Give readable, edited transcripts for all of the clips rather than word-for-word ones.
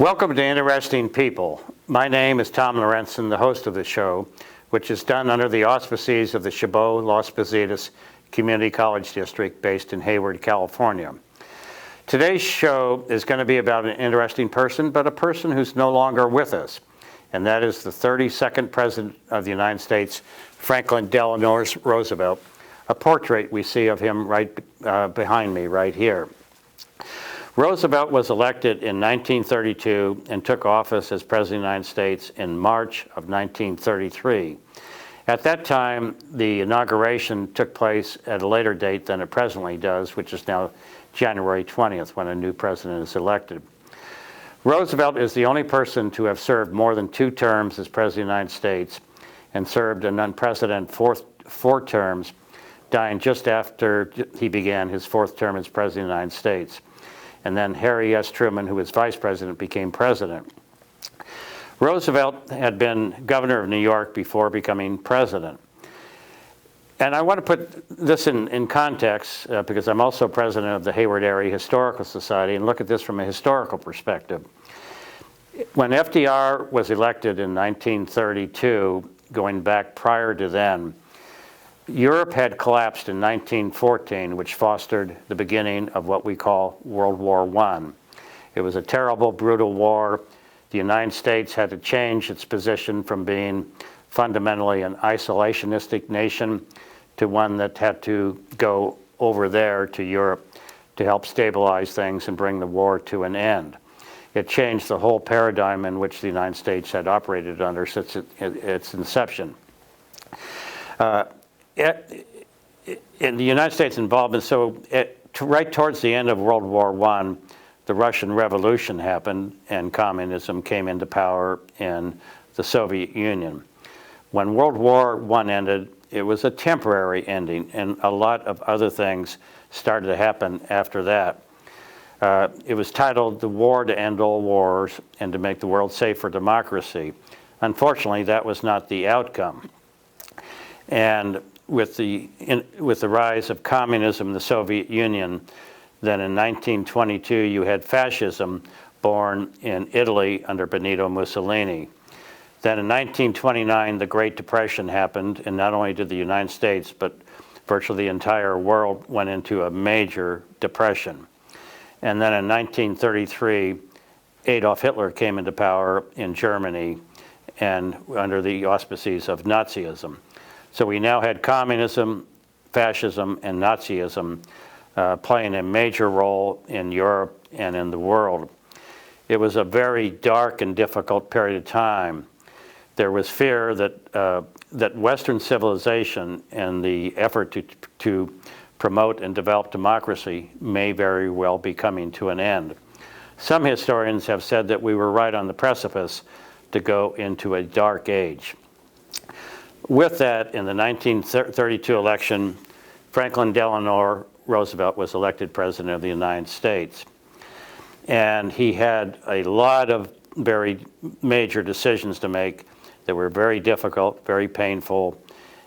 Welcome to Interesting People. My name is Tom Lorenzen, the host of the show, which is done under the auspices of the Shabot Los Positas Community College District based in Hayward, California. Today's show is going to be about an interesting person, but a person who's no longer with us, and that is the 32nd President of the United States, Franklin Delano Roosevelt, a portrait we see of him right behind me right here. Roosevelt was elected in 1932 and took office as President of the United States in March of 1933. At that time, the inauguration took place at a later date than it presently does, which is now January 20th, when a new president is elected. Roosevelt is the only person to have served more than 2 terms as President of the United States and served an unprecedented four terms, dying just after he began his 4th term as President of the United States. And then Harry S. Truman, who was vice president, became president. Roosevelt had been governor of New York before becoming president. And I want to put this in context because I'm also president of the Hayward Area Historical Society and look at this from a historical perspective. When FDR was elected in 1932, going back prior to then, Europe had collapsed in 1914, which fostered the beginning of what we call World War I. It was a terrible, brutal war. The United States had to change its position from being fundamentally an isolationistic nation to one that had to go over there to Europe to help stabilize things and bring the war to an end. It changed the whole paradigm in which the United States had operated under since its inception. In the United States involvement, right towards the end of World War I, the Russian Revolution happened and communism came into power in the Soviet Union. When World War I ended, it was a temporary ending, and a lot of other things started to happen after that. It was titled The War to End All Wars and to Make the World Safe for Democracy. Unfortunately, that was not the outcome. And with the rise of communism in the Soviet Union, then in 1922 you had fascism born in Italy under Benito Mussolini. Then in 1929 the Great Depression happened, and not only did the United States but virtually the entire world went into a major depression. And then in 1933 Adolf Hitler came into power in Germany and under the auspices of Nazism. So we now had communism, fascism, and Nazism playing a major role in Europe and in the world. It was a very dark and difficult period of time. There was fear that Western civilization and the effort to promote and develop democracy may very well be coming to an end. Some historians have said that we were right on the precipice to go into a dark age. With that, in the 1932 election, Franklin Delano Roosevelt was elected President of the United States. And he had a lot of very major decisions to make that were very difficult, very painful,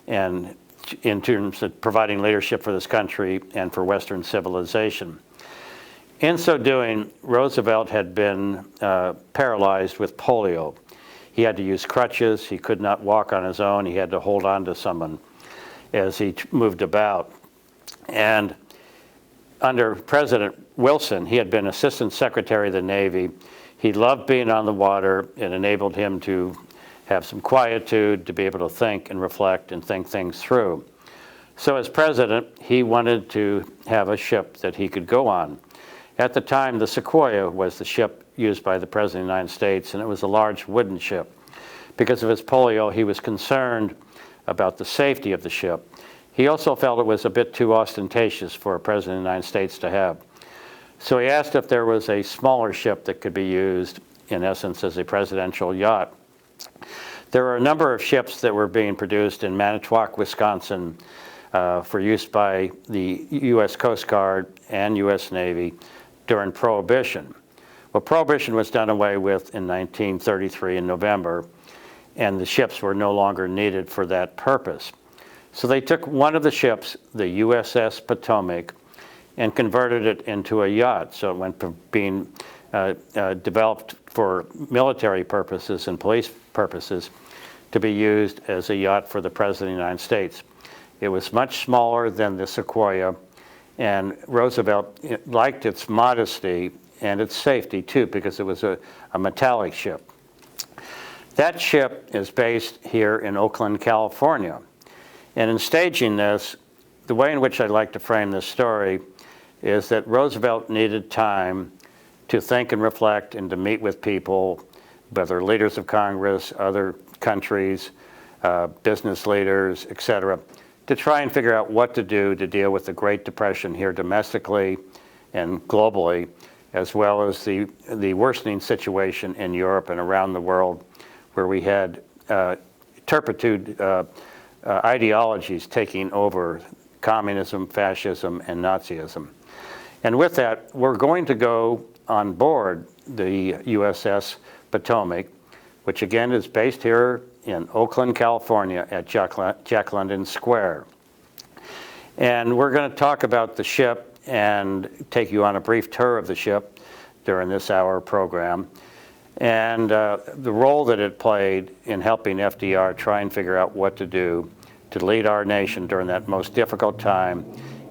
and in terms of providing leadership for this country and for Western civilization. In so doing, Roosevelt had been paralyzed with polio. He had to use crutches. He could not walk on his own. He had to hold on to someone as he moved about. And under President Wilson, he had been Assistant Secretary of the Navy. He loved being on the water. It enabled him to have some quietude, to be able to think and reflect and think things through. So as president, he wanted to have a ship that he could go on. At the time, the Sequoia was the ship used by the President of the United States, and it was a large wooden ship. Because of his polio, he was concerned about the safety of the ship. He also felt it was a bit too ostentatious for a President of the United States to have. So he asked if there was a smaller ship that could be used, in essence, as a presidential yacht. There were a number of ships that were being produced in Manitowoc, Wisconsin, for use by the U.S. Coast Guard and U.S. Navy during Prohibition. Well, Prohibition was done away with in 1933 in November, and the ships were no longer needed for that purpose. So they took one of the ships, the USS Potomac, and converted it into a yacht. So it went from being developed for military purposes and police purposes to be used as a yacht for the President of the United States. It was much smaller than the Sequoia, and Roosevelt liked its modesty and its safety too, because it was a metallic ship. That ship is based here in Oakland, California. And in staging this, the way in which I'd like to frame this story is that Roosevelt needed time to think and reflect and to meet with people, whether leaders of Congress, other countries, business leaders, et cetera, to try and figure out what to do to deal with the Great Depression here domestically and globally, as well as the worsening situation in Europe and around the world, where we had turpitude ideologies taking over communism, fascism, and Nazism. And with that, we're going to go on board the USS Potomac, which again is based here in Oakland, California at Jack London Square. And we're going to talk about the ship and take you on a brief tour of the ship during this hour program, and the role that it played in helping FDR try and figure out what to do to lead our nation during that most difficult time,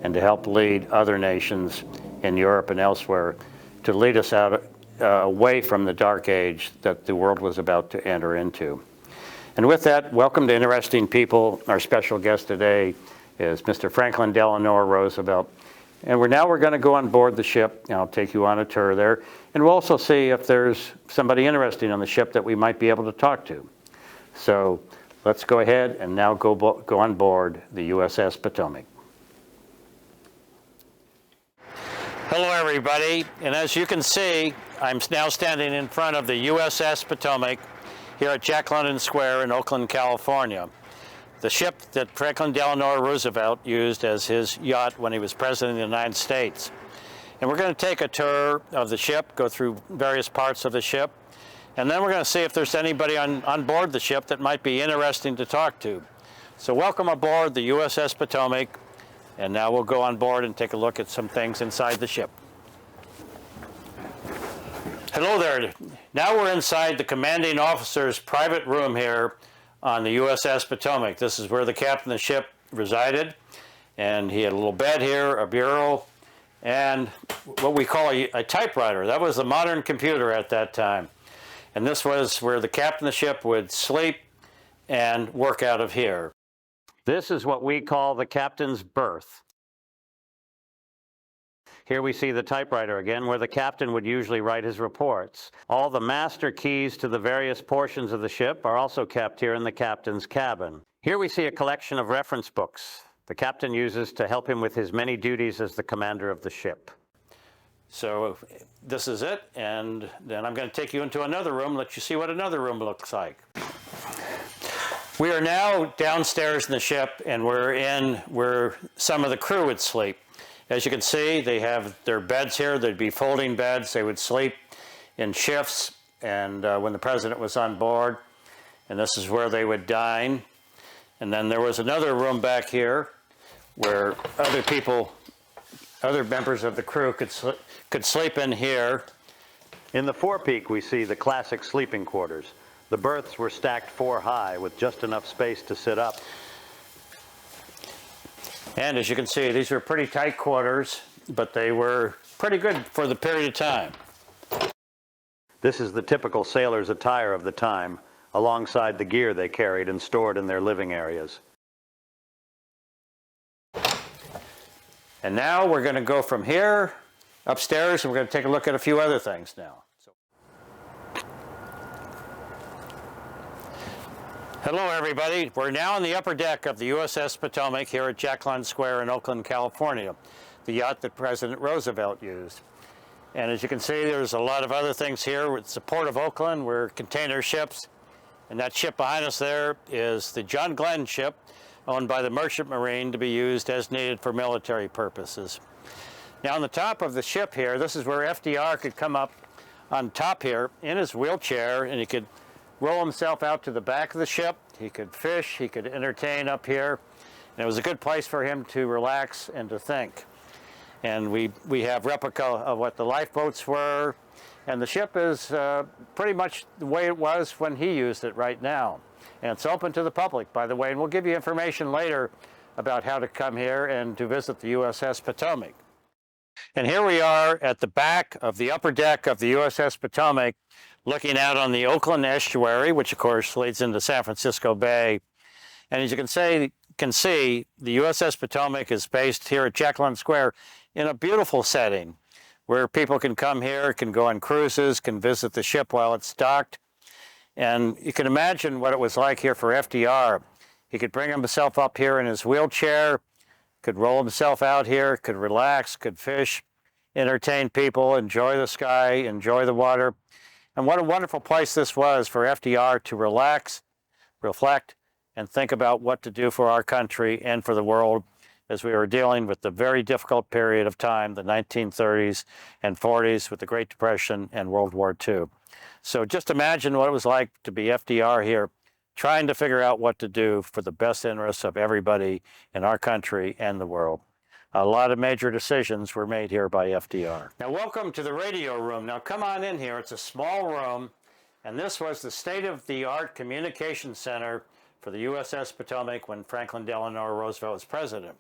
and to help lead other nations in Europe and elsewhere to lead us out away from the dark age that the world was about to enter into. And with that, welcome to Interesting People. Our special guest today is Mr. Franklin Delano Roosevelt. And we're going to go on board the ship, and I'll take you on a tour there. And we'll also see if there's somebody interesting on the ship that we might be able to talk to. So let's go ahead and now go on board the USS Potomac. Hello, everybody. And as you can see, I'm now standing in front of the USS Potomac here at Jack London Square in Oakland, California. The ship that Franklin Delano Roosevelt used as his yacht when he was President of the United States. And we're going to take a tour of the ship, go through various parts of the ship, and then we're going to see if there's anybody on board the ship that might be interesting to talk to. So welcome aboard the USS Potomac, and now we'll go on board and take a look at some things inside the ship. Hello there. Now we're inside the commanding officer's private room here on the USS Potomac. This is where the captain of the ship resided, and he had a little bed here, a bureau, and what we call a typewriter. That was the modern computer at that time. And this was where the captain of the ship would sleep and work out of here. This is what we call the captain's berth. Here we see the typewriter again, where the captain would usually write his reports. All the master keys to the various portions of the ship are also kept here in the captain's cabin. Here we see a collection of reference books the captain uses to help him with his many duties as the commander of the ship. So this is it, and then I'm going to take you into another room, let you see what another room looks like. We are now downstairs in the ship, and we're in where some of the crew would sleep. As you can see, they have their beds here. They'd be folding beds. They would sleep in shifts, and when the president was on board, and this is where they would dine. And then there was another room back here where other members of the crew could sleep in here. In the forepeak, we see the classic sleeping quarters. The berths were stacked 4 high with just enough space to sit up. And as you can see, these are pretty tight quarters, but they were pretty good for the period of time. This is the typical sailor's attire of the time, alongside the gear they carried and stored in their living areas. And now we're going to go from here upstairs, and we're going to take a look at a few other things now. Hello, everybody. We're now on the upper deck of the USS Potomac here at Jack London Square in Oakland, California, the yacht that President Roosevelt used. And as you can see, there's a lot of other things here. It's the port of Oakland. We're container ships. And that ship behind us there is the John Glenn ship, owned by the Merchant Marine to be used as needed for military purposes. Now on the top of the ship here, this is where FDR could come up on top here in his wheelchair, and he could roll himself out to the back of the ship. He could fish, he could entertain up here, and it was a good place for him to relax and to think. And we have replica of what the lifeboats were. And the ship is pretty much the way it was when he used it right now. And it's open to the public, by the way, and we'll give you information later about how to come here and to visit the USS Potomac. And here we are at the back of the upper deck of the USS Potomac, looking out on the Oakland estuary, which of course leads into San Francisco Bay. And as you can see, the USS Potomac is based here at Jacqueline Square in a beautiful setting where people can come here, can go on cruises, can visit the ship while it's docked. And you can imagine what it was like here for FDR. He could bring himself up here in his wheelchair, could roll himself out here, could relax, could fish, entertain people, enjoy the sky, enjoy the water. And what a wonderful place this was for FDR to relax, reflect, and think about what to do for our country and for the world as we were dealing with the very difficult period of time, the 1930s and 40s with the Great Depression and World War II. So just imagine what it was like to be FDR here, trying to figure out what to do for the best interests of everybody in our country and the world. A lot of major decisions were made here by FDR. Now, welcome to the radio room. Now, come on in here. It's a small room, and this was the state-of-the-art communication center for the USS Potomac when Franklin Delano Roosevelt was president.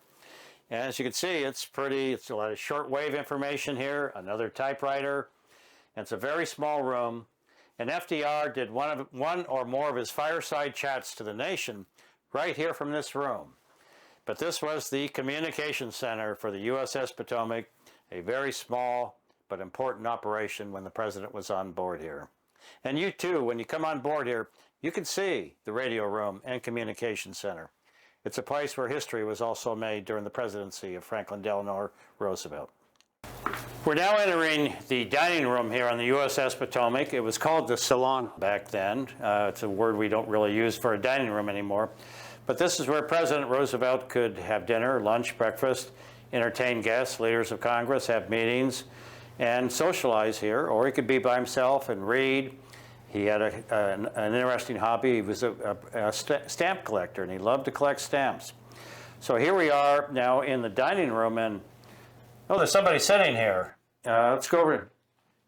And as you can see, it's a lot of shortwave information here, another typewriter. And it's a very small room. And FDR did one or more of his fireside chats to the nation right here from this room. But this was the communication center for the USS Potomac, a very small but important operation when the president was on board here. And you too, when you come on board here, you can see the radio room and communication center. It's a place where history was also made during the presidency of Franklin Delano Roosevelt. We're now entering the dining room here on the USS Potomac. It was called the salon back then. It's a word we don't really use for a dining room anymore. But this is where President Roosevelt could have dinner, lunch, breakfast, entertain guests, leaders of Congress, have meetings, and socialize here. Or he could be by himself and read. He had an interesting hobby. He was a stamp collector, and he loved to collect stamps. So here we are now in the dining room, and oh, there's somebody sitting here. Let's go over.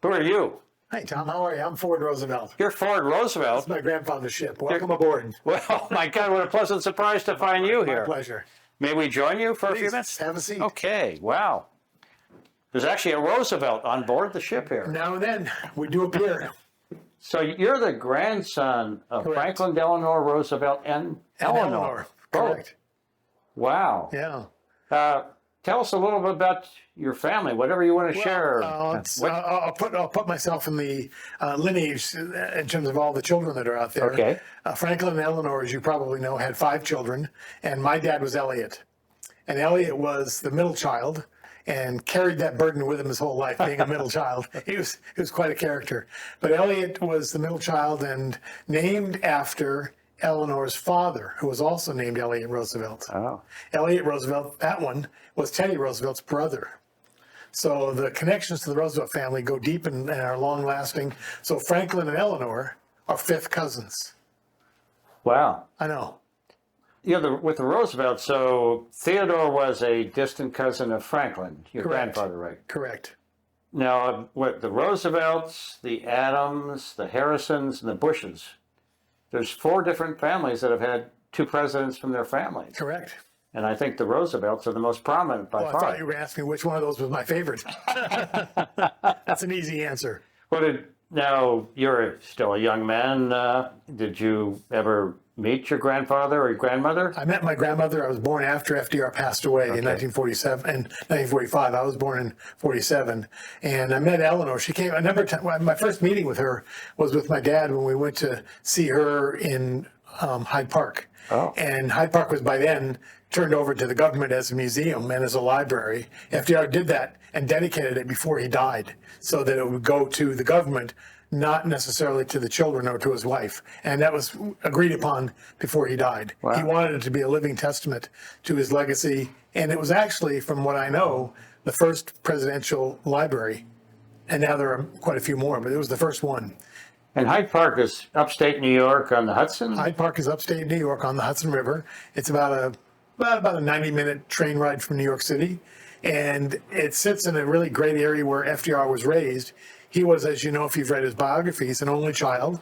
Who are you? Hi, Tom. How are you? I'm Ford Roosevelt. You're Ford Roosevelt? That's my grandfather's ship. Welcome aboard. Well, my God, what a pleasant surprise to find you here. My pleasure. May we join you for a few Please, minutes? have a seat. Okay, wow. There's actually a Roosevelt on board the ship here. Now and then, we do appear. So you're the grandson of Correct. Franklin Delano Roosevelt and Eleanor. Correct. Wow. Yeah. Tell us a little bit about your family, whatever you want to share. I'll put myself in the lineage in terms of all the children that are out there. Okay. Franklin and Eleanor, as you probably know, had 5 children, and my dad was Elliot. And Elliot was the middle child and carried that burden with him his whole life, being a middle child. He was quite a character. But Elliot was the middle child and named after Eleanor's father, who was also named Elliot Roosevelt. Oh. Elliot Roosevelt, that one, was Teddy Roosevelt's brother. So the connections to the Roosevelt family go deep and are long-lasting. So Franklin and Eleanor are 5th cousins. Wow. I know. You know, with the Roosevelt, so Theodore was a distant cousin of Franklin, your Correct. grandfather, right? Correct. Now, what the Roosevelts, the Adams, the Harrisons, and the Bushes, there's 4 different families that have had 2 presidents from their families. Correct. And I think the Roosevelts are the most prominent by Well, I far. thought you were asking me which one of those was my favorite. That's an easy answer. Now, you're still a young man. Did you ever meet your grandfather or your grandmother? I met my grandmother. I was born after FDR passed away in 1947 and 1945. I was born in 47. And I met Eleanor. She came a number of times. My first meeting with her was with my dad when we went to see her in Hyde Park. Oh. And Hyde Park was by then turned over to the government as a museum and as a library. FDR did that and dedicated it before he died so that it would go to the government, not necessarily to the children or to his wife. And that was agreed upon before he died. Wow. He wanted it to be a living testament to his legacy. And it was actually, from what I know, the first presidential library. And now there are quite a few more, but it was the first one. And Hyde Park is upstate New York on the Hudson? Hyde Park is upstate New York on the Hudson River. It's about a 90-minute train ride from New York City. And it sits in a really great area where FDR was raised. He was, as you know, if you've read his biography, he's an only child.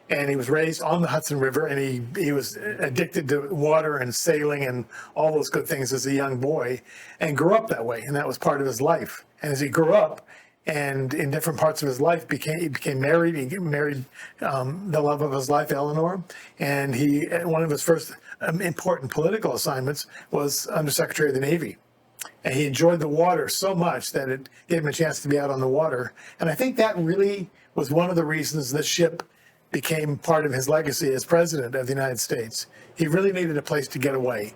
And he was raised on the Hudson River, and he was addicted to water and sailing and all those good things as a young boy, and grew up that way, and that was part of his life. And as he grew up, and in different parts of his life, he became married. He married the love of his life, Eleanor, and one of his first important political assignments was Undersecretary of the Navy. And he enjoyed the water so much that it gave him a chance to be out on the water. And I think that really was one of the reasons this ship became part of his legacy as president of the United States. He really needed a place to get away.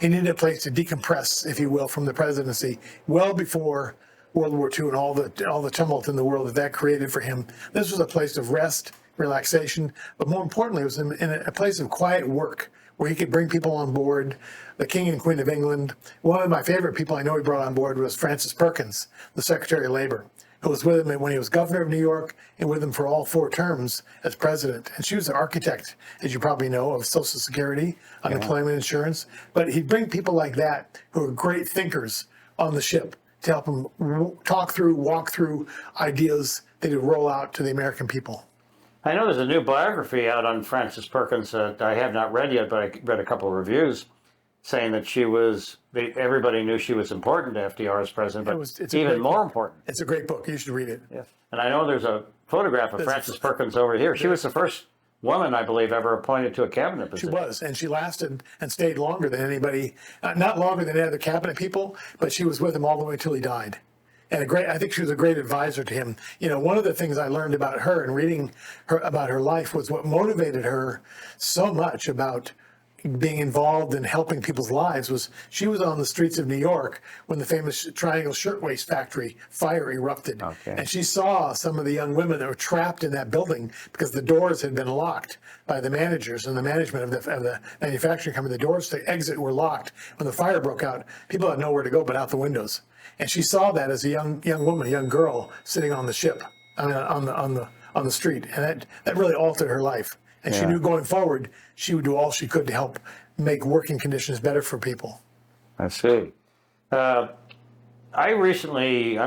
He needed a place to decompress, if you will, from the presidency, well before World War II and all the tumult in the world that created for him. This was a place of rest, relaxation, but more importantly, it was in a place of quiet work where he could bring people on board. The King and Queen of England. One of my favorite people I know he brought on board was Frances Perkins, the Secretary of Labor, who was with him when he was governor of New York and with him for all 4 terms as president. And she was the architect, as you probably know, of Social Security, unemployment insurance. But he'd bring people like that who are great thinkers on the ship to help him walk through ideas that he'd roll out to the American people. I know there's a new biography out on Frances Perkins that I have not read yet, but I read a couple of reviews saying that everybody knew she was important to FDR as president, but it's even more important. It's a great book. You should read it. Yes. And I know there's a photograph of Frances Perkins over here. She was the first woman, I believe, ever appointed to a cabinet position. She was, and she lasted and stayed longer than anybody, not longer than any other cabinet people, but she was with him all the way till he died. And I think she was a great advisor to him. You know, one of the things I learned about her and reading about her life was what motivated her so much about being involved in helping people's lives was she was on the streets of New York when the famous Triangle Shirtwaist Factory fire erupted. Okay. And she saw some of the young women that were trapped in that building because the doors had been locked by the managers and the management of the manufacturing company. The doors to exit were locked. When the fire broke out, people had nowhere to go but out the windows. And she saw that as a young woman, a young girl sitting on the ship, on the street. And that really altered her life. And she knew going forward, she would do all she could to help make working conditions better for people. I see. I'm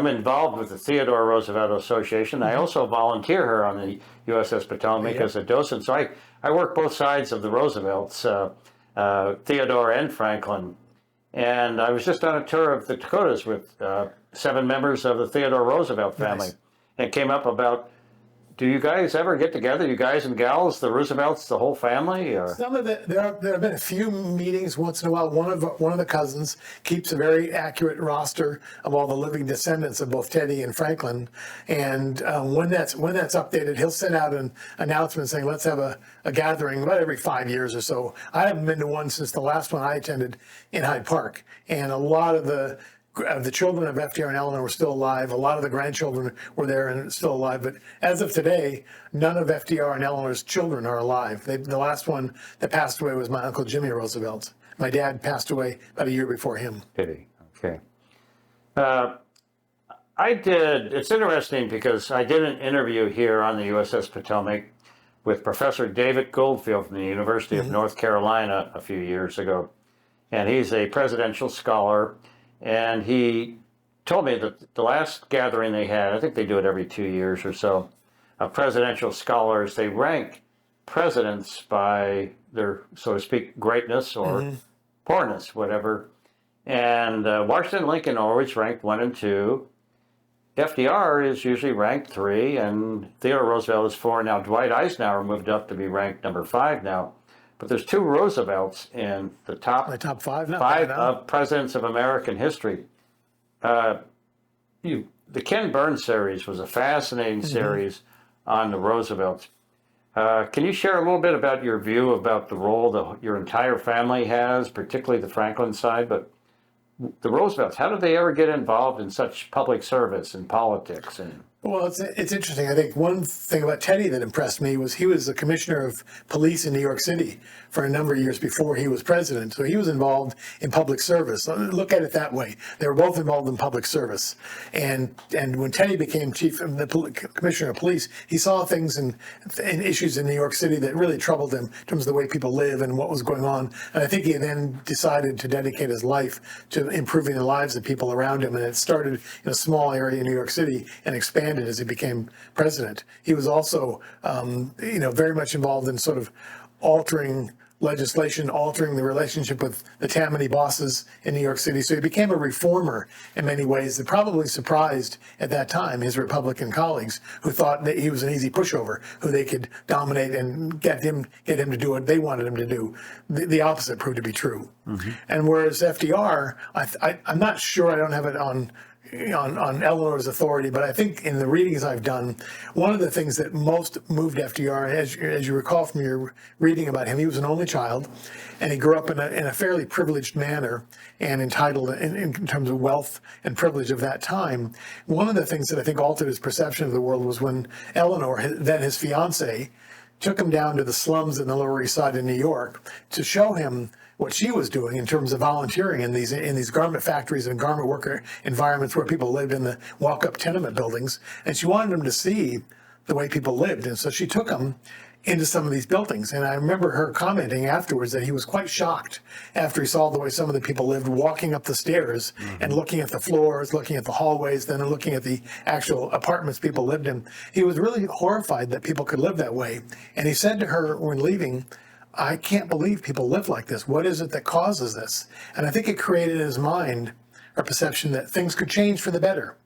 involved with the Theodore Roosevelt Association. Mm-hmm. I also volunteer here on the USS Potomac as a docent. So I work both sides of the Roosevelts, Theodore and Franklin. And I was just on a tour of the Dakotas with 7 members of the Theodore Roosevelt family. Nice. And it came up about, do you guys ever get together, you guys and gals, the Roosevelts, the whole family? Or? Some of there have been a few meetings once in a while. One of the cousins keeps a very accurate roster of all the living descendants of both Teddy and Franklin. And when that's updated, he'll send out an announcement saying, let's have a gathering about every 5 years or so. I haven't been to one since the last one I attended in Hyde Park. And a lot of the children of FDR and Eleanor were still alive. A lot of the grandchildren were there and still alive. But as of today, none of FDR and Eleanor's children are alive. The last one that passed away was my Uncle Jimmy Roosevelt. My dad passed away about a year before him. Pity. Okay. It's interesting because I did an interview here on the USS Potomac with Professor David Goldfield from the University of North Carolina a few years ago. And he's a presidential scholar. And he told me that the last gathering they had, I think they do it every 2 years or so, of presidential scholars, they rank presidents by their, so to speak, greatness or poorness, whatever. And Washington and Lincoln always ranked 1 and 2. FDR is usually ranked 3, and Theodore Roosevelt is 4. Now Dwight Eisenhower moved up to be ranked number 5 now. But there's 2 Roosevelts in the top 5 of presidents of American history. The Ken Burns series was a fascinating series on the Roosevelts. Can you share a little bit about your view about the role your entire family has, particularly the Franklin side, but the Roosevelts, how did they ever get involved in such public service and politics? Well, it's interesting. I think one thing about Teddy that impressed me was he was the commissioner of police in New York City for a number of years before he was president. So he was involved in public service. So look at it that way. They were both involved in public service. And when Teddy became commissioner of police, he saw things and issues in New York City that really troubled him in terms of the way people live and what was going on. And I think he then decided to dedicate his life to improving the lives of people around him. And it started in a small area in New York City and expanded as he became president. He was also, very much involved in sort of altering legislation, altering the relationship with the Tammany bosses in New York City. So he became a reformer in many ways that probably surprised at that time his Republican colleagues, who thought that he was an easy pushover, who they could dominate and get him to do what they wanted him to do. The opposite proved to be true. Mm-hmm. And whereas FDR, I'm not sure, I don't have it on Eleanor's authority, but I think in the readings I've done, one of the things that most moved FDR, as you recall from your reading about him, he was an only child, and he grew up in a fairly privileged manner and entitled in terms of wealth and privilege of that time. One of the things that I think altered his perception of the world was when Eleanor, then his fiancée, took him down to the slums in the Lower East Side of New York to show him what she was doing in terms of volunteering in these garment factories and garment worker environments where people lived in the walk-up tenement buildings. And she wanted him to see the way people lived. And so she took him into some of these buildings. And I remember her commenting afterwards that he was quite shocked after he saw the way some of the people lived, walking up the stairs and looking at the floors, looking at the hallways, then looking at the actual apartments people lived in. He was really horrified that people could live that way. And he said to her when leaving, "I can't believe people live like this. What is it that causes this?" And I think it created in his mind a perception that things could change for the better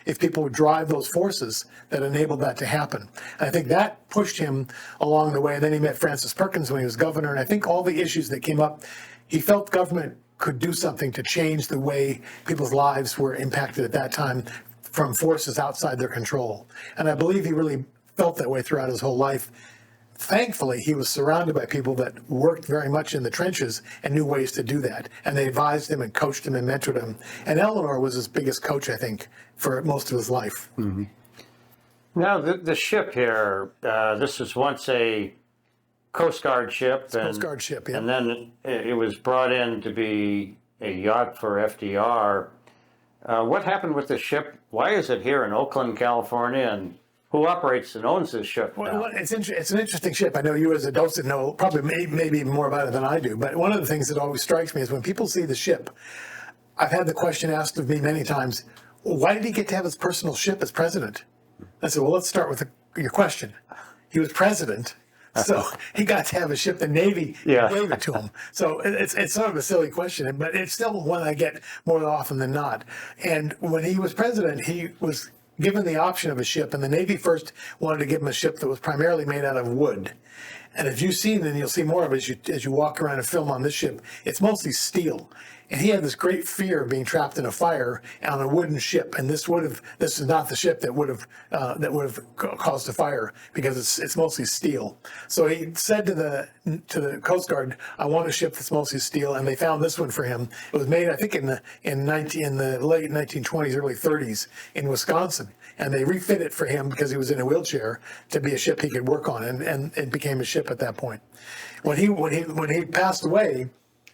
if people would drive those forces that enabled that to happen. And I think that pushed him along the way. And then he met Francis Perkins when he was governor. And I think all the issues that came up, he felt government could do something to change the way people's lives were impacted at that time from forces outside their control. And I believe he really felt that way throughout his whole life. Thankfully, he was surrounded by people that worked very much in the trenches and knew ways to do that. And they advised him and coached him and mentored him. And Eleanor was his biggest coach, I think, for most of his life. Mm-hmm. Now, the ship here, this was once a Coast Guard ship. Coast Guard ship, yeah. And then it was brought in to be a yacht for FDR. What happened with the ship? Why is it here in Oakland, California? And who operates and owns this ship now? Well, it's an interesting ship. I know you as adults know probably maybe even more about it than I do. But one of the things that always strikes me is when people see the ship, I've had the question asked of me many times, why did he get to have his personal ship as president? I said, well, let's start with your question. He was president, so he got to have a ship. The Navy gave it to him. So it's sort of a silly question, but it's still one I get more often than not. And when he was president, he was given the option of a ship, and the Navy first wanted to give him a ship that was primarily made out of wood. And if you've seen, and you'll see more of it as you walk around and film on this ship, it's mostly steel. And he had this great fear of being trapped in a fire on a wooden ship. And this is not the ship that would have caused a fire, because it's mostly steel. So he said to the Coast Guard, "I want a ship that's mostly steel," and they found this one for him. It was made, I think, in the late 1920s, early 30s in Wisconsin. And they refit it for him because he was in a wheelchair to be a ship he could work on, and it became a ship at that point. When he passed away,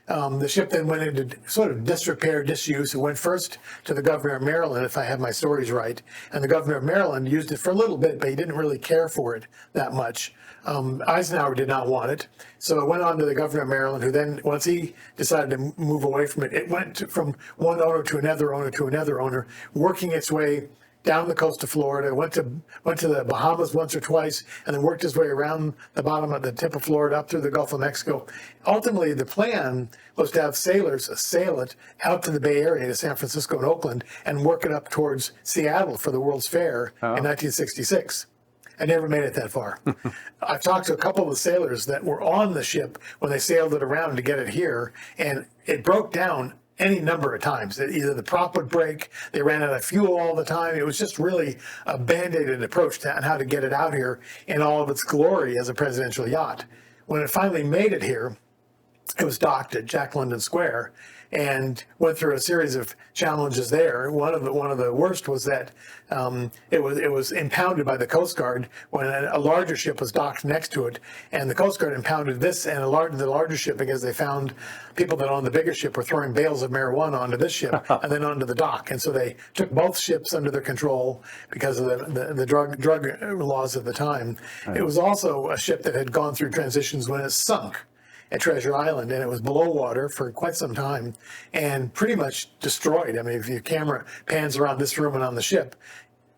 the ship then went into sort of disrepair, disuse. It went first to the governor of Maryland, if I have my stories right. And the governor of Maryland used it for a little bit, but he didn't really care for it that much. Eisenhower did not want it. So it went on to the governor of Maryland, who then, once he decided to move away from it, it went from one owner to another owner to another owner, working its way down the coast of Florida, went to the Bahamas once or twice, and then worked his way around the bottom of the tip of Florida up through the Gulf of Mexico. Ultimately, the plan was to have sailors sail it out to the Bay Area, to San Francisco and Oakland, and work it up towards Seattle for the World's Fair in 1966. I never made it that far. I've talked to a couple of the sailors that were on the ship when they sailed it around to get it here, and it broke down any number of times. Either the prop would break, they ran out of fuel all the time. It was just really a band-aided approach on how to get it out here in all of its glory as a presidential yacht. When it finally made it here, It was docked at Jack London Square and went through a series of challenges there. One of the worst was that it was impounded by the Coast Guard when a larger ship was docked next to it, and the Coast Guard impounded this and the larger ship because they found people that owned the bigger ship were throwing bales of marijuana onto this ship and then onto the dock, and so they took both ships under their control because of the drug laws at the time. Right. It was also a ship that had gone through transitions when it sunk at Treasure Island, and it was below water for quite some time and pretty much destroyed. I mean, if your camera pans around this room and on the ship,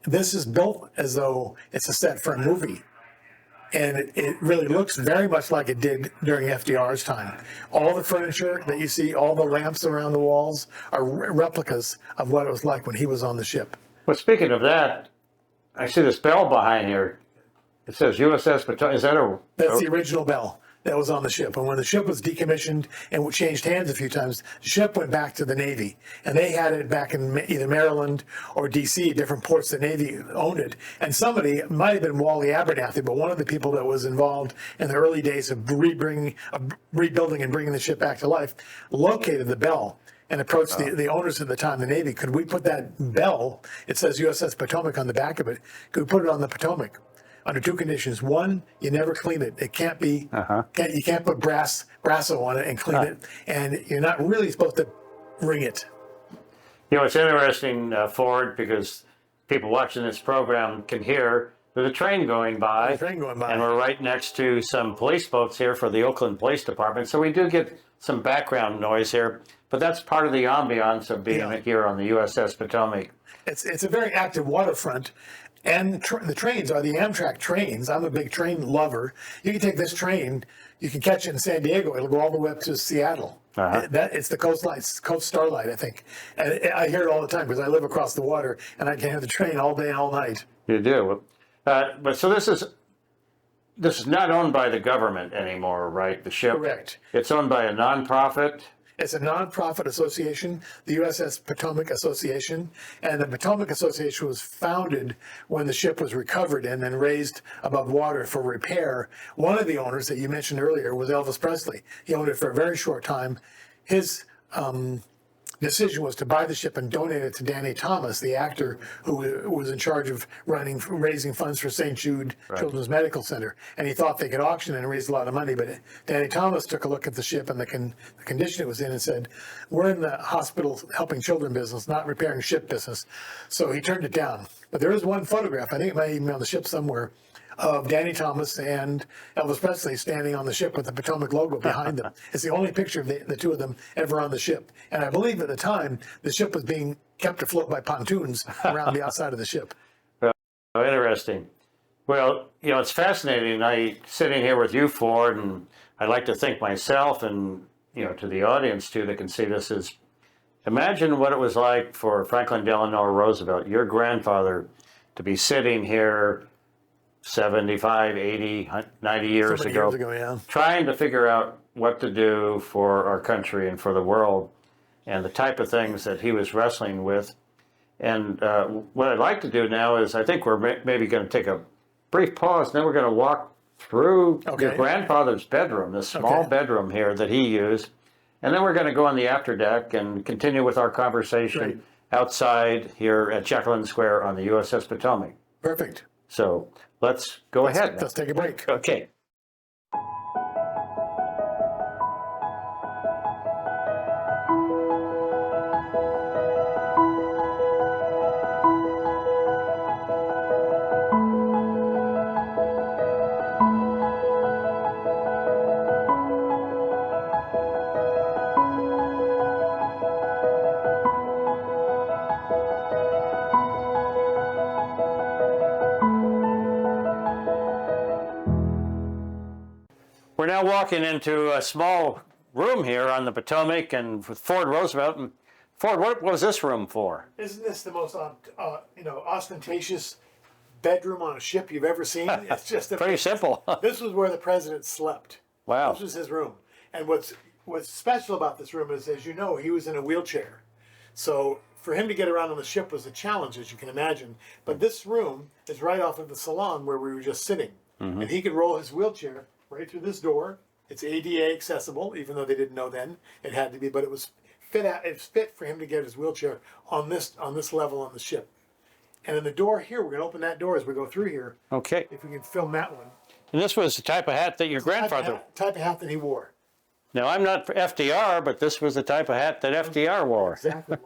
this is built as though it's a set for a movie. And it really looks very much like it did during FDR's time. All the furniture that you see, all the lamps around the walls are replicas of what it was like when he was on the ship. Well, speaking of that, I see this bell behind here. It says USS Potomac. Is that a... That's the original bell that was on the ship. And when the ship was decommissioned and changed hands a few times, the ship went back to the Navy. And they had it back in either Maryland or D.C., different ports. The Navy owned it. And somebody, it might have been Wally Abernathy, but one of the people that was involved in the early days of rebuilding and bringing the ship back to life, located the bell and approached the owners at the time, the Navy. Could we put that bell, it says USS Potomac on the back of it, could we put it on the Potomac? Under two conditions. One, you never clean it. It can't be, you can't put brasso on it and clean it. And you're not really supposed to ring it. You know, it's interesting, Ford, because people watching this program can hear there's a train going by. And we're right next to some police boats here for the Oakland Police Department. So we do get some background noise here. But that's part of the ambiance of being here on the USS Potomac. It's a very active waterfront. And the trains are the Amtrak trains. I'm a big train lover. You can take this train, you can catch it in San Diego. It'll go all the way up to Seattle. It's the Coast Starlight, I think. And I hear it all the time because I live across the water, and I can hear the train all day and all night. You do. But so this is not owned by the government anymore, right? The ship? Correct. It's owned by a nonprofit? It's a nonprofit association, the USS Potomac Association, and the Potomac Association was founded when the ship was recovered and then raised above water for repair. One of the owners that you mentioned earlier was Elvis Presley. He owned it for a very short time. His decision was to buy the ship and donate it to Danny Thomas, the actor who was in charge of raising funds for St. Jude Children's Medical Center. And he thought they could auction it and raise a lot of money, but Danny Thomas took a look at the ship and the condition it was in and said, we're in the hospital helping children business, not repairing ship business. So he turned it down. But there is one photograph, I think it might even be on the ship somewhere, of Danny Thomas and Elvis Presley standing on the ship with the Potomac logo behind them. It's the only picture of the two of them ever on the ship. And I believe at the time, the ship was being kept afloat by pontoons around the outside of the ship. Oh, interesting. Well, you know, it's fascinating. Sitting here with you, Ford, and I'd like to think myself and, you know, to the audience too that can see this is, imagine what it was like for Franklin Delano Roosevelt, your grandfather, to be sitting here 75, 80, 90 years ago, trying to figure out what to do for our country and for the world, and the type of things that he was wrestling with. And what I'd like to do now is, I think we're maybe going to take a brief pause, and then we're going to walk through your grandfather's bedroom, this small bedroom here that he used, and then we're going to go on the after deck and continue with our conversation outside here at Jack London Square on the USS Potomac. Perfect. So let's go ahead. Let's take a break. Okay. We're now walking into a small room here on the Potomac and with Ford Roosevelt. And Ford, what was this room for? Isn't this the most ostentatious bedroom on a ship you've ever seen? It's just pretty simple. This was where the president slept. Wow. This was his room. And what's special about this room is, as you know, he was in a wheelchair. So for him to get around on the ship was a challenge, as you can imagine. But this room is right off of the salon where we were just sitting. And he could roll his wheelchair right through this door It's ADA accessible, even though they didn't know then it had to be, but it was fit for him to get his wheelchair on this level on the ship. And then the door here, we're going to open that door as we go through here. Okay. If we can film that one. And this was the type of hat that your grandfather... Type of hat that he wore. Now, I'm not for FDR, but this was the type of hat that FDR wore. Exactly.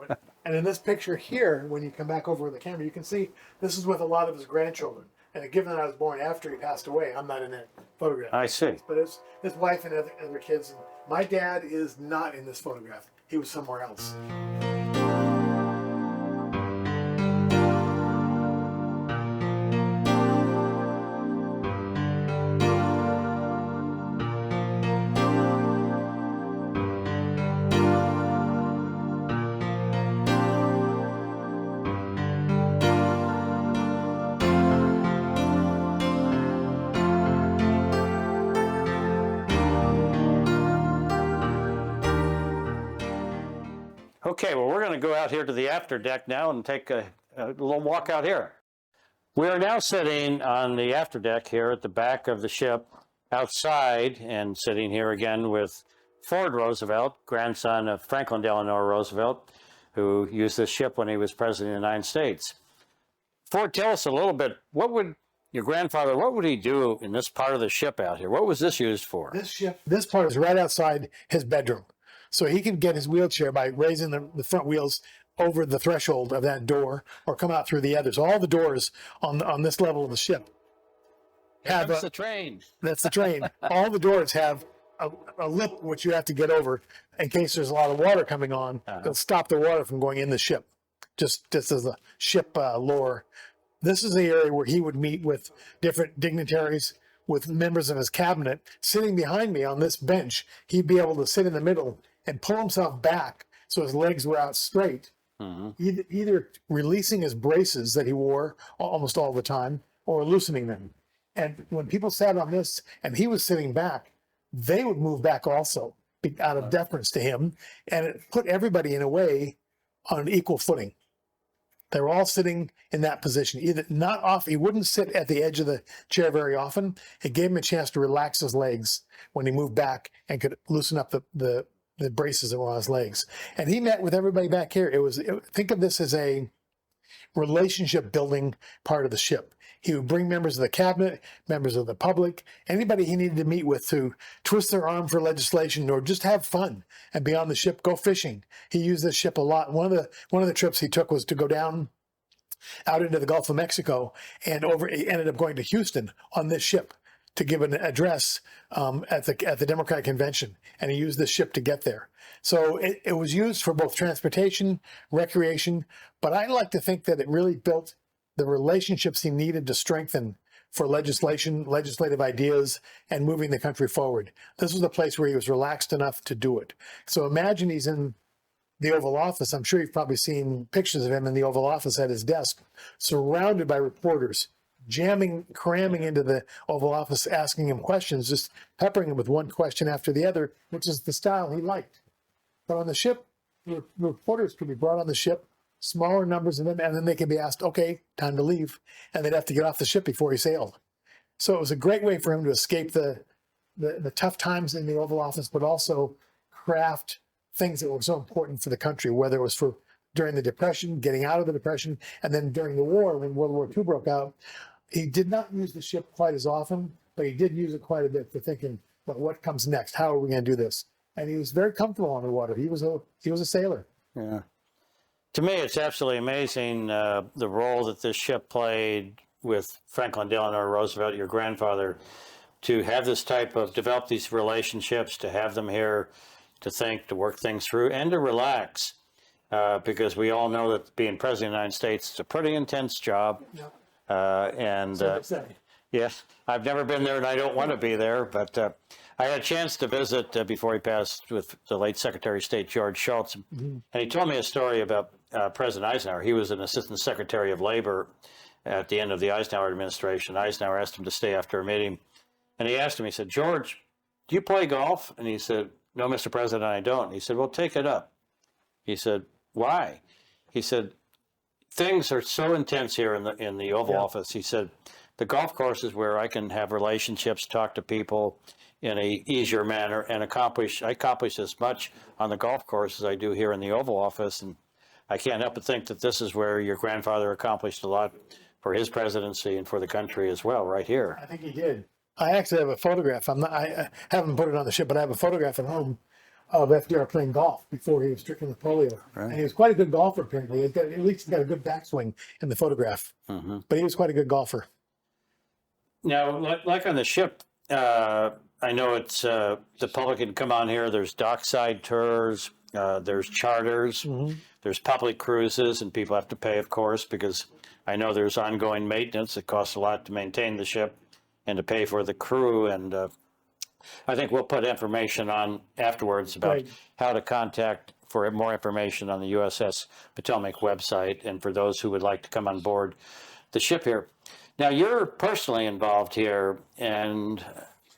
And in this picture here, when you come back over the camera, you can see this is with a lot of his grandchildren. And given that I was born after he passed away, I'm not in that photograph. I see. But it's his wife and other kids. And my dad is not in this photograph. He was somewhere else. Okay, well, we're going to go out here to the after deck now and take a little walk out here. We are now sitting on the after deck here at the back of the ship outside, and sitting here again with Ford Roosevelt, grandson of Franklin Delano Roosevelt, who used this ship when he was president of the United States. Ford, tell us a little bit, what would your grandfather, what would he do in this part of the ship out here? What was this used for? This part is right outside his bedroom. So he could get his wheelchair by raising the front wheels over the threshold of that door or come out through the others. All the doors on this level of the ship have That's the train. That's the train. All the doors have a lip which you have to get over in case there's a lot of water coming on. It'll stop the water from going in the ship, just as a ship lore. This is the area where he would meet with different dignitaries, with members of his cabinet. Sitting behind me on this bench, he'd be able to sit in the middle and pull himself back so his legs were out straight, either releasing his braces that he wore almost all the time or loosening them. And when people sat on this and he was sitting back, they would move back also out of deference to him, and it put everybody in a way on an equal footing. They were all sitting in that position. Either not off, he wouldn't sit at the edge of the chair very often. It gave him a chance to relax his legs when he moved back and could loosen up the braces that were on his legs. And he met with everybody back here. Think of this as a relationship building part of the ship. He would bring members of the cabinet, members of the public, anybody he needed to meet with to twist their arm for legislation or just have fun and be on the ship, go fishing. He used this ship a lot. One of the trips he took was to go down out into the Gulf of Mexico, and he ended up going to Houston on this ship to give an address at the Democratic Convention, and he used this ship to get there. So it was used for both transportation, recreation, but I like to think that it really built the relationships he needed to strengthen for legislative ideas, and moving the country forward. This was the place where he was relaxed enough to do it. So imagine he's in the Oval Office. I'm sure you've probably seen pictures of him in the Oval Office at his desk, surrounded by reporters, cramming into the Oval Office, asking him questions, just peppering him with one question after the other, which is the style he liked. But on the ship, the reporters could be brought on the ship, smaller numbers of them, and then they could be asked, okay, time to leave. And they'd have to get off the ship before he sailed. So it was a great way for him to escape the tough times in the Oval Office, but also craft things that were so important for the country, whether it was for during the Depression, getting out of the Depression, and then during the war, when World War II broke out. He did not use the ship quite as often, but he did use it quite a bit for thinking, well, what comes next? How are we going to do this? And he was very comfortable on the water. He was a sailor. Yeah. To me, it's absolutely amazing the role that this ship played with Franklin Delano Roosevelt, your grandfather, to have this type of, develop these relationships, to have them here, to think, to work things through, and to relax. Because we all know that being president of the United States is a pretty intense job. Yep. Yes, I've never been there and I don't want to be there, but I had a chance to visit before he passed with the late Secretary of State George Shultz, and he told me a story about President Eisenhower. He was an Assistant Secretary of Labor at the end of the Eisenhower administration. Eisenhower asked him to stay after a meeting, and he asked him, he said, "George, do you play golf?" And he said, "No, Mr. President, I don't." He said, "Well, take it up." He said, "Why?" He said, "Things are so intense here in the Oval Office." He said, "The golf course is where I can have relationships, talk to people, in a easier manner and I accomplish as much on the golf course as I do here in the Oval Office. And I can't help but think that this is where your grandfather accomplished a lot for his presidency and for the country as well, right here. I think he did. I actually have a photograph. I haven't put it on the ship, but I have a photograph at home of FDR playing golf before he was stricken with polio. Right. And he was quite a good golfer, apparently. At least he's got a good backswing in the photograph. Mm-hmm. But he was quite a good golfer. Now, like on the ship, I know it's the public can come on here. There's dockside tours, there's charters, there's public cruises, and people have to pay, of course, because I know there's ongoing maintenance. It costs a lot to maintain the ship and to pay for the crew. And I think we'll put information on afterwards about how to contact for more information on the USS Potomac website and for those who would like to come on board the ship here. Now, you're personally involved here, and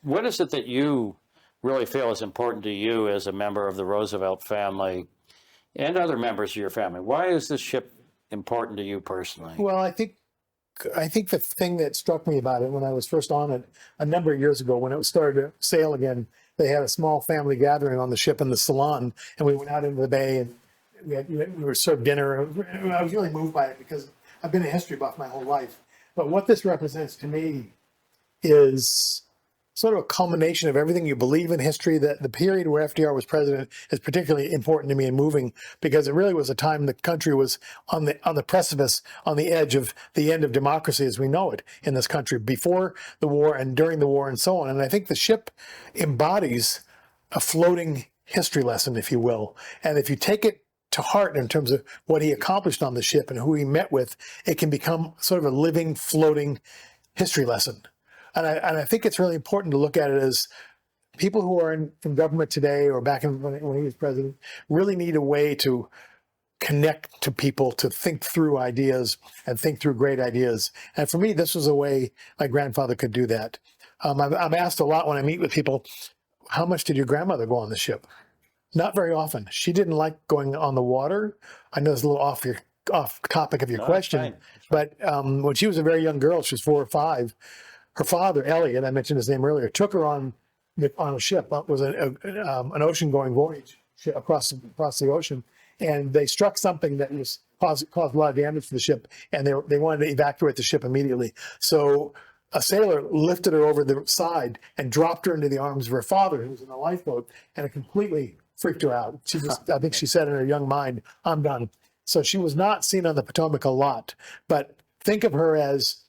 what is it that you really feel is important to you as a member of the Roosevelt family and other members of your family? Why is this ship important to you personally? Well, I think the thing that struck me about it when I was first on it a number of years ago, when it started to sail again, they had a small family gathering on the ship in the salon, and we went out into the bay and we were served dinner. I was really moved by it because I've been a history buff my whole life. But what this represents to me is sort of a culmination of everything you believe in history. That the period where FDR was president is particularly important to me and moving because it really was a time the country was on the precipice, on the edge of the end of democracy as we know it in this country, before the war and during the war and so on. And I think the ship embodies a floating history lesson, if you will. And if you take it to heart in terms of what he accomplished on the ship and who he met with, it can become sort of a living, floating history lesson. And I think it's really important to look at it as people who are in government today or back when he was president really need a way to connect to people, to think through ideas and think through great ideas. And for me, this was a way my grandfather could do that. I'm asked a lot when I meet with people, how much did your grandmother go on the ship? Not very often. She didn't like going on the water. I know it's a little off topic of your question, but when she was a very young girl, she was 4 or 5, her father, Elliot, I mentioned his name earlier, took her on a ship. It was an ocean-going voyage across the ocean, and they struck something that caused a lot of damage to the ship, and they wanted to evacuate the ship immediately. So a sailor lifted her over the side and dropped her into the arms of her father, who was in a lifeboat, and it completely freaked her out. I think she said in her young mind, "I'm done." So she was not seen on the Potomac a lot, but think of her as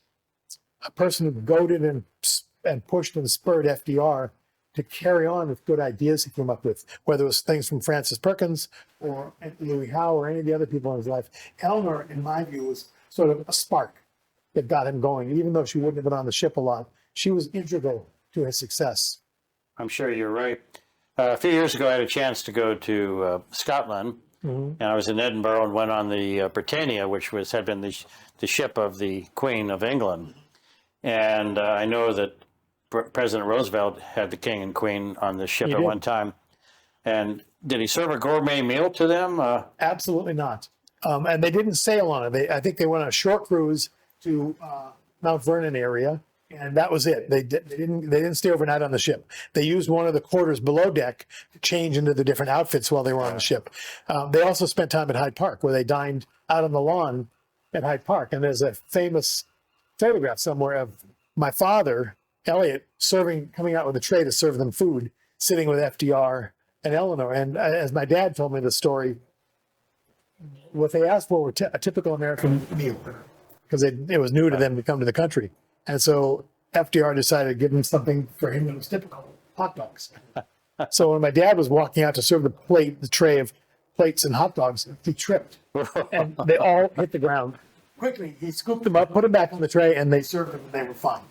a person who goaded and pushed and spurred FDR to carry on with good ideas he came up with, whether it was things from Francis Perkins or Louis Howe or any of the other people in his life. Eleanor, in my view, was sort of a spark that got him going. Even though she wouldn't have been on the ship a lot, she was integral to his success. I'm sure you're right. A few years ago, I had a chance to go to Scotland, and I was in Edinburgh and went on the Britannia, which had been the ship of the Queen of England. And I know that President Roosevelt had the King and Queen on the ship at one time. And did he serve a gourmet meal to them? Absolutely not. And they didn't sail on it. I think they went on a short cruise to Mount Vernon area, and that was it. They didn't stay overnight on the ship. They used one of the quarters below deck to change into the different outfits while they were on the ship. They also spent time at Hyde Park, where they dined out on the lawn at Hyde Park. And there's a famous photograph somewhere of my father, Elliot, coming out with a tray to serve them food, sitting with FDR and Eleanor. And as my dad told me the story, what they asked for were a typical American meal, because it was new to them to come to the country. And so FDR decided to give them something for him that was typical, hot dogs. So when my dad was walking out to serve the tray of plates and hot dogs, he tripped, and they all hit the ground. Quickly, he scooped them up, put them back on the tray, and they served them, and they were fine.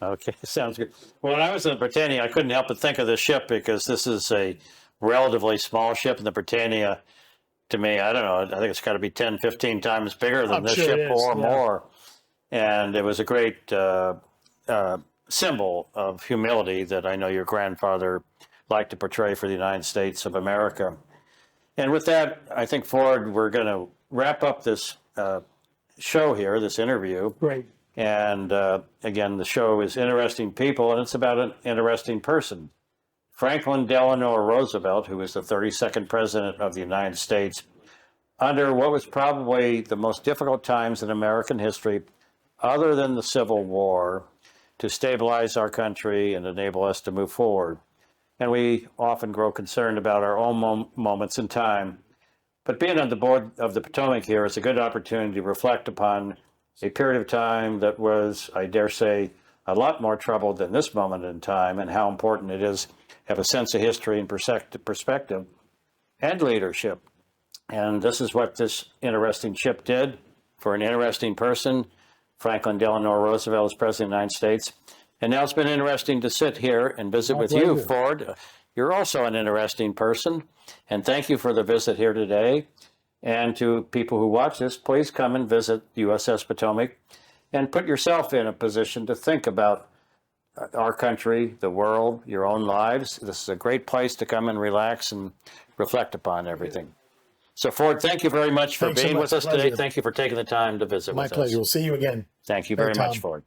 Okay, sounds good. Well, when I was in the Britannia, I couldn't help but think of this ship because this is a relatively small ship, and the Britannia, to me, I don't know, I think it's got to be 10, 15 times bigger than this ship or more. And it was a great symbol of humility that I know your grandfather liked to portray for the United States of America. And with that, I think, Ford, we're going to wrap up this show here, this interview. Great. And again, the show is Interesting People, and it's about an interesting person. Franklin Delano Roosevelt, who was the 32nd President of the United States, under what was probably the most difficult times in American history, other than the Civil War, to stabilize our country and enable us to move forward. And we often grow concerned about our own moments in time. But being on the board of the Potomac here is a good opportunity to reflect upon a period of time that was, I dare say, a lot more troubled than this moment in time, and how important it is to have a sense of history and perspective and leadership. And this is what this interesting ship did for an interesting person. Franklin Delano Roosevelt as President of the United States. And now it's been interesting to sit here and visit with you, Ford. You're also an interesting person. And thank you for the visit here today. And to people who watch this, please come and visit USS Potomac and put yourself in a position to think about our country, the world, your own lives. This is a great place to come and relax and reflect upon everything. So, Ford, thank you very much for being with us today. Thank you for taking the time to visit with us. My pleasure. We'll see you again. Thank you very much, Ford.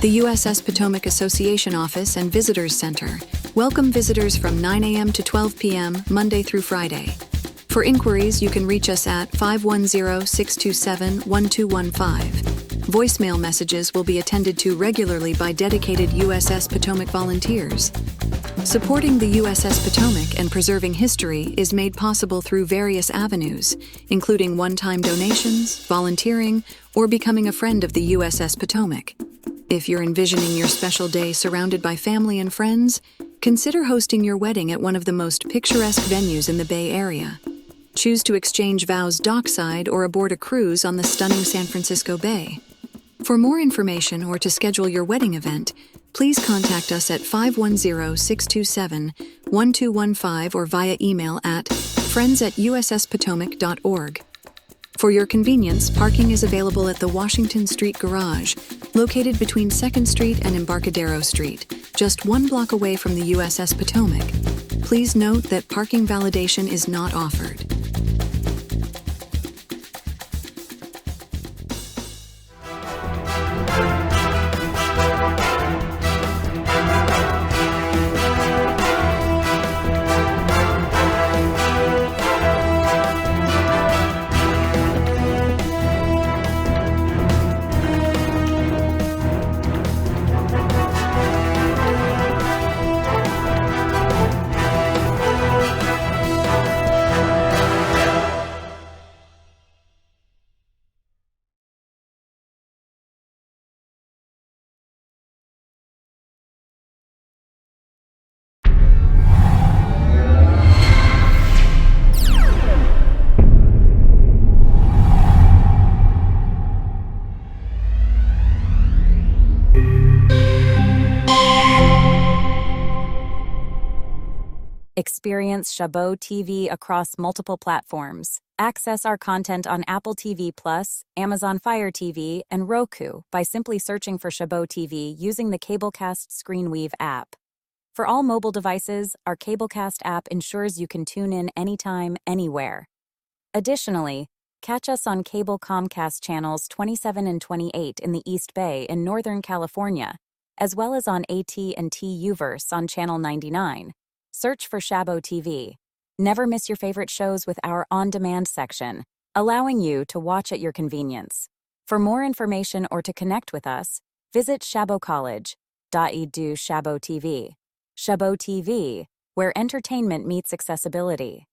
The USS Potomac Association Office and Visitors Center welcome visitors from 9 a.m. to 12 p.m. Monday through Friday. For inquiries, you can reach us at 510-627-1215. Voicemail messages will be attended to regularly by dedicated USS Potomac volunteers. Supporting the USS Potomac and preserving history is made possible through various avenues, including one-time donations, volunteering, or becoming a friend of the USS Potomac. If you're envisioning your special day surrounded by family and friends, consider hosting your wedding at one of the most picturesque venues in the Bay Area. Choose to exchange vows dockside or aboard a cruise on the stunning San Francisco Bay. For more information or to schedule your wedding event, please contact us at 510-627-1215 or via email at friends@usspotomac.org. For your convenience, parking is available at the Washington Street Garage, located between 2nd Street and Embarcadero Street, just 1 block away from the USS Potomac. Please note that parking validation is not offered. Experience Shabot TV across multiple platforms. Access our content on Apple TV+, Amazon Fire TV, and Roku by simply searching for Shabot TV using the Cablecast ScreenWeave app. For all mobile devices, our Cablecast app ensures you can tune in anytime, anywhere. Additionally, catch us on cable Comcast channels 27 and 28 in the East Bay in Northern California, as well as on AT&T Uverse on Channel 99. Search for Shabot TV. Never miss your favorite shows with our on-demand section, allowing you to watch at your convenience. For more information or to connect with us, visit shabotcollege.edu Shabot TV. Shabot TV, where entertainment meets accessibility.